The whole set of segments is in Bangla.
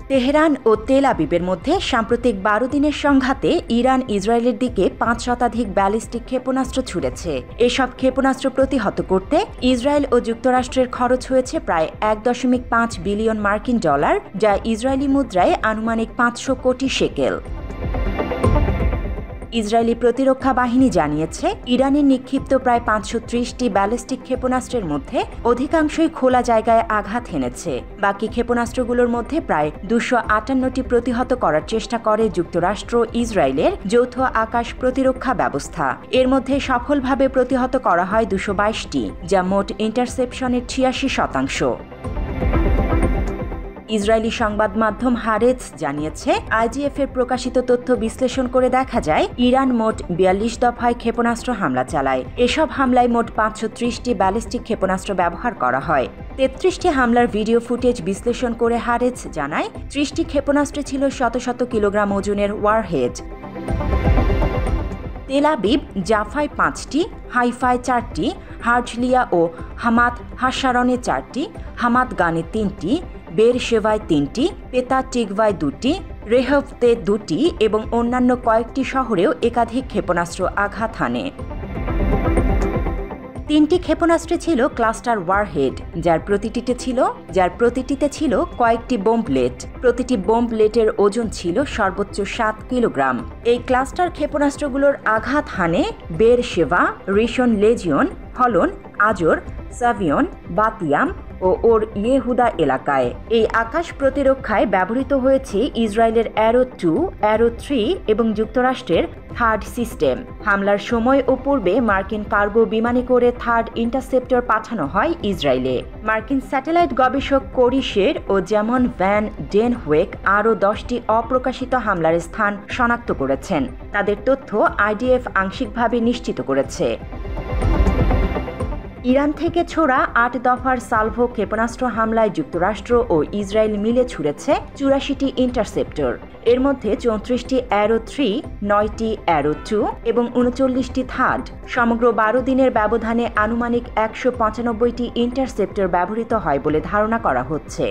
তেহরান ও তেল আবিবের মধ্যে সাম্প্রতিক ১২ দিনের সংঘাতে ইরান ইসরায়েলের দিকে ৫ শতাধিক ব্যালিস্টিক ক্ষেপণাস্ত্র ছুড়েছে। এসব ক্ষেপণাস্ত্র প্রতিহত করতে ইসরায়েল ও যুক্তরাষ্ট্রের খরচ হয়েছে প্রায় ১.৫ বিলিয়ন মার্কিন ডলার, যা ইসরায়েলি মুদ্রায় আনুমানিক ৫০০ কোটি শেকেল। ইসরায়েলি প্রতিরক্ষা বাহিনী জানিয়েছে, ইরানের নিক্ষিপ্ত প্রায় ৫৩০টি ব্যালিস্টিক ক্ষেপণাস্ত্রের মধ্যে অধিকাংশই খোলা জায়গায় আঘাত হেনেছে। বাকি ক্ষেপণাস্ত্রগুলোর মধ্যে প্রায় ২৫৮টি প্রতিহত করার চেষ্টা করে যুক্তরাষ্ট্র ইসরায়েলের যৌথ আকাশ প্রতিরক্ষা ব্যবস্থা। এর মধ্যে সফলভাবে প্রতিহত করা হয় ২২২টি, যা মোট ইন্টারসেপশনের ৮৬%। ইসরায়েলি সংবাদ মাধ্যম হারেজ জানিয়েছে, আইডিএফ-এর প্রকাশিত তথ্য বিশ্লেষণ করে দেখা যায় ইরান মোট ৪২ দফায় ক্ষেপণাস্ত্র হামলা চালায়। এসব হামলায় মোট ৫৩০টি ব্যালিস্টিক ক্ষেপণাস্ত্র ব্যবহার করা হয়। ৩৩টি হামলার ভিডিও ফুটেজ বিশ্লেষণ করে হারেজ জানায়, ৩০টি ক্ষেপণাস্ত্রে ছিল শত শত কিলোগ্রাম ওজনের ওয়ারহেড। তেল আবিব জাফায় ৫টি, হাইফায় ৪টি, হার্টলিয়া ও হামাত হাশারনে ৪টি, হামাত গানে ৩টি, বেরশেভায় 3টি, পেতা টিকভায় 2টি, রেহভতে 2টি এবং অন্যান্য কয়েকটি শহরেও একাধিক ক্ষেপণাস্ত্র আঘাত হানে। 3টি ক্ষেপণাস্ত্রে ছিল ক্লাস্টার ওয়ারহেড, যার প্রতিটিতে ছিল কয়েকটি বোমপ্লেট। প্রতিটি বোমপ্লেটের ওজন ছিল সর্বোচ্চ 7 কিলোগ্রাম। এই ক্লাস্টার ক্ষেপণাস্ত্রগুলোর আঘাত হানে বেরশেভা, রিশন লেজিয়ন, হলন, আজর, সাভিয়ন, বাতিয়াম ও ওর ইয়েহুদা এলাকায়। এই আকাশ প্রতিরক্ষায় ব্যবহৃত হয়েছে ইসরায়েলের অ্যারো 2, অ্যারো 3 এবং যুক্তরাষ্ট্রের থার্ড সিস্টেম। হামলার সময় ও পূর্বে মার্কিন কার্গো বিমানে করে থার্ড ইন্টারসেপ্টর পাঠানো হয় ইসরায়েলে। মার্কিন স্যাটেলাইট গবেষক কোরি শের ও যেমন ভ্যান ডেন হুয়েক আরও 10টি অপ্রকাশিত হামলার স্থান শনাক্ত করেছেন। তাদের তথ্য আইডিএফ আংশিকভাবে নিশ্চিত করেছে। ইরান থেকে ছোড়া ৮ দফার সালভো ক্ষেপণাস্ত্র হামলায় যুক্তরাষ্ট্র ও ইসরায়েল মিলে ছুড়েছে ৮৪টি ইন্টারসেপ্টর। এর মধ্যে ৩৪টি অ্যারো 3, 9টি অ্যারো 2 এবং ৩৯টি থার্ড। সমগ্র ১২ দিনের ব্যবধানে আনুমানিক ১৯৫টি ইন্টারসেপ্টর ব্যবহৃত হয় বলে ধারণা করা হচ্ছে।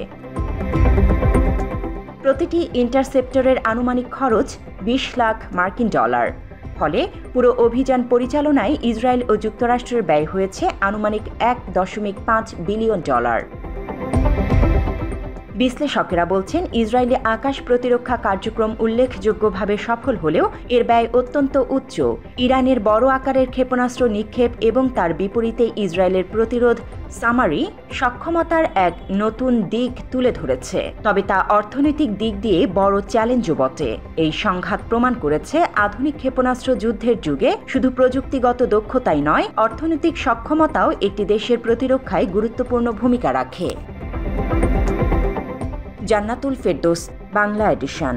প্রতিটি ইন্টারসেপ্টরের আনুমানিক খরচ ২০ লাখ মার্কিন ডলার। ফলে পুরো অভিযান পরিচালনায় ইসরায়েল ও যুক্তরাষ্ট্রের ব্যয় হয়েছে আনুমানিক ১.৫ বিলিয়ন ডলার। বিশ্লেষকেরা বলছেন, ইসরায়েলি আকাশ প্রতিরক্ষা কার্যক্রম উল্লেখযোগ্যভাবে সফল হলেও এর ব্যয় অত্যন্ত উচ্চ। ইরানের বড় আকারের ক্ষেপণাস্ত্র নিক্ষেপ এবং তার বিপরীতে ইসরায়েলের প্রতিরোধ সামারি সক্ষমতার এক নতুন দিক তুলে ধরেছে। তবে তা অর্থনৈতিক দিক দিয়ে বড় চ্যালেঞ্জও বটে। এই সংঘাত প্রমাণ করেছে, আধুনিক ক্ষেপণাস্ত্র যুদ্ধের যুগে শুধু প্রযুক্তিগত দক্ষতাই নয়, অর্থনৈতিক সক্ষমতাও একটি দেশের প্রতিরক্ষায় গুরুত্বপূর্ণ ভূমিকা রাখে। জান্নাতুল ফেরদৌস, বাংলা এডিশন।